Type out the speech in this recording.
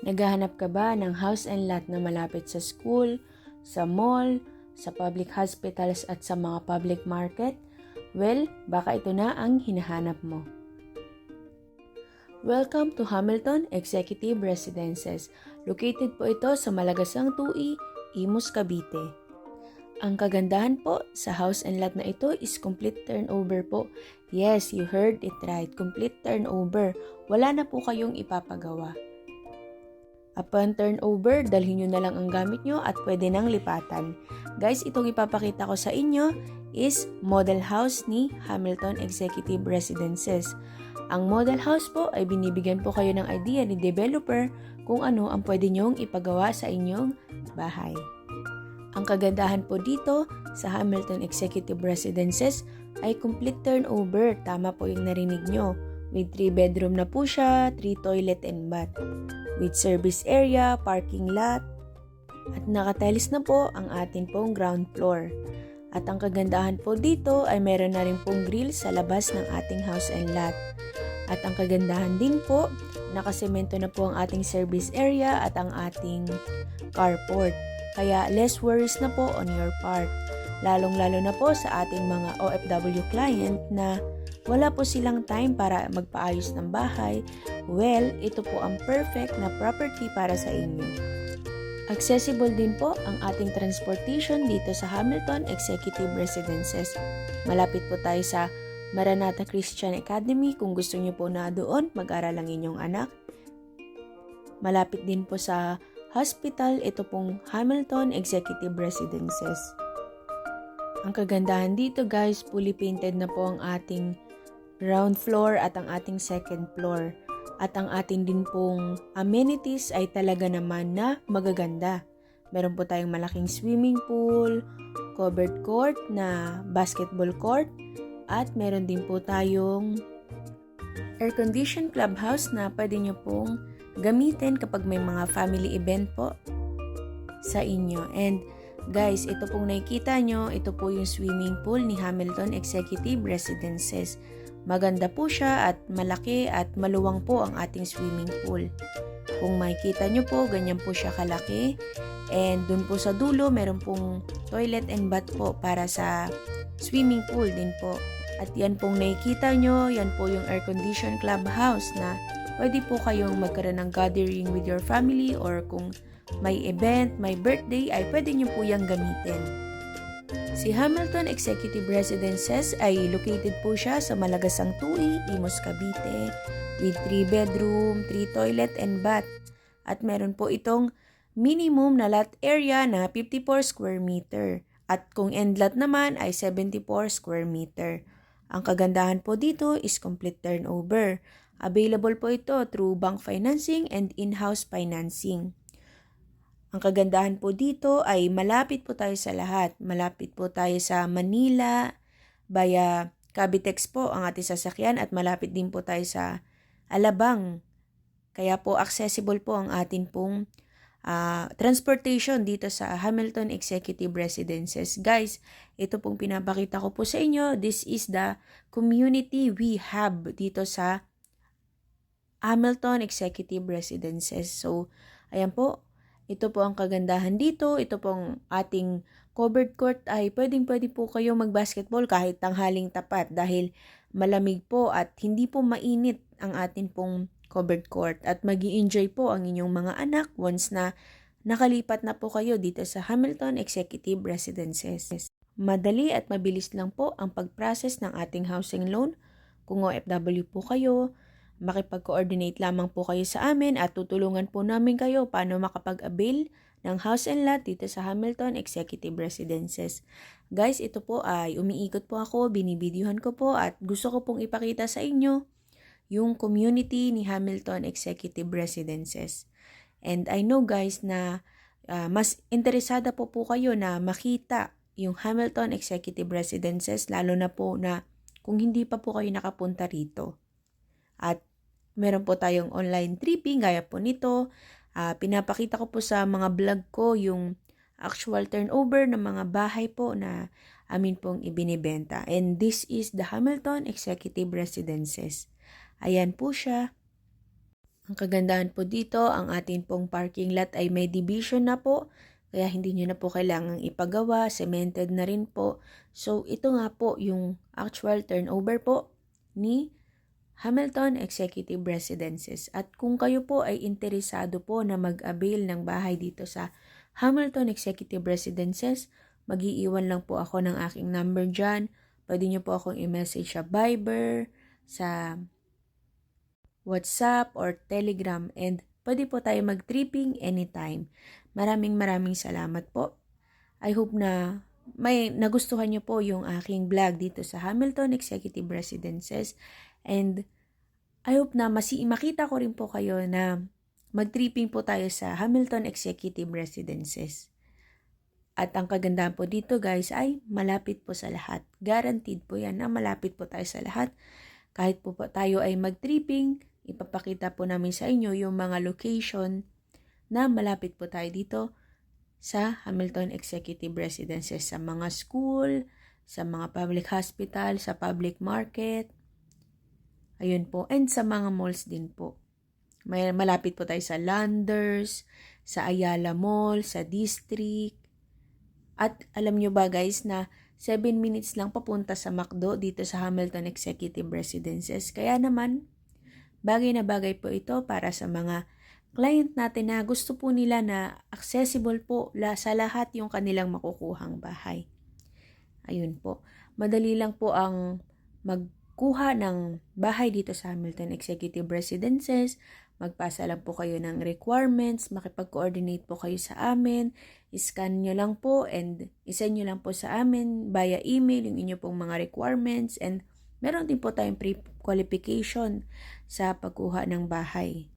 Naghahanap ka ba ng house and lot na malapit sa school, sa mall, sa public hospitals at sa mga public market? Well, baka ito na ang hinahanap mo. Welcome to Hamilton Executive Residences. Located po ito sa Malagasang Tui, Imus, Cavite. Ang kagandahan po sa house and lot na ito is complete turnover po. Yes, you heard it right. Complete turnover. Wala na po kayong ipapagawa. Upon turnover, dalhin nyo na lang ang gamit nyo at pwede nang lipatan. Guys, itong ipapakita ko sa inyo is model house ni Hamilton Executive Residences. Ang model house po ay binibigyan po kayo ng idea ni developer kung ano ang pwede nyong ipagawa sa inyong bahay. Ang kagandahan po dito sa Hamilton Executive Residences ay complete turnover. Tama po yung narinig nyo. With 3 bedroom na po siya, 3 toilet and bath. With service area, parking lot, at nakatiles na po ang atin pong ground floor. At ang kagandahan po dito ay meron na rin pong grill sa labas ng ating house and lot. At ang kagandahan din po, nakasemento na po ang ating service area at ang ating carport. Kaya less worries na po on your part. Lalong-lalo na po sa ating mga OFW client na wala po silang time para magpaayos ng bahay. Well, ito po ang perfect na property para sa inyo. Accessible din po ang ating transportation dito sa Hamilton Executive Residences. Malapit po tayo sa Maranatha Christian Academy kung gusto niyo po na doon mag-aral ang inyong anak. Malapit din po sa hospital, ito pong Hamilton Executive Residences. Ang kagandahan dito guys, fully painted na po ang ating ground floor at ang ating second floor. At ang ating din pong amenities ay talaga naman na magaganda. Meron po tayong malaking swimming pool, covered court na basketball court, at meron din po tayong air-conditioned clubhouse na pwede nyo pong gamitin kapag may mga family event po sa inyo. And guys, ito pong nakikita nyo, ito po yung swimming pool ni Hamilton Executive Residences. Maganda po siya at malaki at maluwang po ang ating swimming pool. Kung makikita nyo po, ganyan po siya kalaki. And dun po sa dulo, meron pong toilet and bath po para sa swimming pool din po. At yan pong nakikita nyo, yan po yung air-conditioned clubhouse na pwede po kayong magkaroon ng gathering with your family or kung may event, may birthday, ay pwede nyo po yung gamitin. Si Hamilton Executive Residences ay located po siya sa Malagasang Tui, Imus, Cavite with 3 bedroom, 3 toilet and bath. At meron po itong minimum na lot area na 54 square meter. At kung end lot naman ay 74 square meter. Ang kagandahan po dito is complete turnover. Available po ito through bank financing and in-house financing. Ang kagandahan po dito ay malapit po tayo sa lahat. Malapit po tayo sa Manila, via Cavitex po ang ating sasakyan at malapit din po tayo sa Alabang. Kaya po accessible po ang atin pong transportation dito sa Hamilton Executive Residences. Guys, ito pong pinapakita ko po sa inyo. This is the community we have dito sa Hamilton Executive Residences. So, ayan po. Ito po ang kagandahan dito. Ito pong ating covered court ay pwedeng-pwede po kayo mag-basketball kahit tanghaling tapat dahil malamig po at hindi po mainit ang atin pong covered court. At magi-enjoy po ang inyong mga anak once na nakalipat na po kayo dito sa Hamilton Executive Residences. Madali at mabilis lang po ang pag-process ng ating housing loan. Kung OFW po kayo, makipag-coordinate lamang po kayo sa amin at tutulungan po namin kayo paano makapag-avail ng house and lot dito sa Hamilton Executive Residences. Guys, ito po ay umiikot po ako, binibidyohan ko po at gusto ko pong ipakita sa inyo yung community ni Hamilton Executive Residences. And I know guys na mas interesada po kayo na makita yung Hamilton Executive Residences lalo na po na kung hindi pa po kayo nakapunta rito. At meron po tayong online tripping gaya po nito. Pinapakita ko po sa mga vlog ko yung actual turnover ng mga bahay po na amin pong ibinibenta. And this is the Hamilton Executive Residences. Ayan po siya. Ang kagandahan po dito, ang atin pong parking lot ay may division na po, kaya hindi nyo na po kailangang ipagawa, cemented na rin po. So, ito nga po yung actual turnover po ni Hamilton Executive Residences. At kung kayo po ay interesado po na mag-avail ng bahay dito sa Hamilton Executive Residences, mag-iiwan lang po ako ng aking number dyan. Pwede nyo po akong i-message sa Viber, sa WhatsApp or Telegram, and pwede po tayo mag-tripping anytime. Maraming salamat po. I hope na may nagustuhan niyo po yung aking vlog dito sa Hamilton Executive Residences, and I hope na makita ko rin po kayo na mag-tripping po tayo sa Hamilton Executive Residences. At ang kagandahan po dito guys ay malapit po sa lahat. Guaranteed po yan na malapit po tayo sa lahat. Kahit po tayo ay mag-tripping, ipapakita po namin sa inyo yung mga location na malapit po tayo dito sa Hamilton Executive Residences, sa mga school, sa mga public hospital, sa public market. Ayun po. And sa mga malls din po. Malapit po tayo sa Landers, sa Ayala Mall, sa District. At alam nyo ba guys na 7 minutes lang papunta sa McDo dito sa Hamilton Executive Residences. Kaya naman, bagay na bagay po ito para sa mga client natin na gusto po nila na accessible po sa lahat yung kanilang makukuhang bahay. Ayun po. Madali lang po ang magkuha ng bahay dito sa Hamilton Executive Residences. Magpasa lang po kayo ng requirements, makipag-coordinate po kayo sa amin, scan nyo lang po and isend nyo lang po sa amin via email yung inyo pong mga requirements, and meron din po tayong pre-qualification sa pagkuha ng bahay.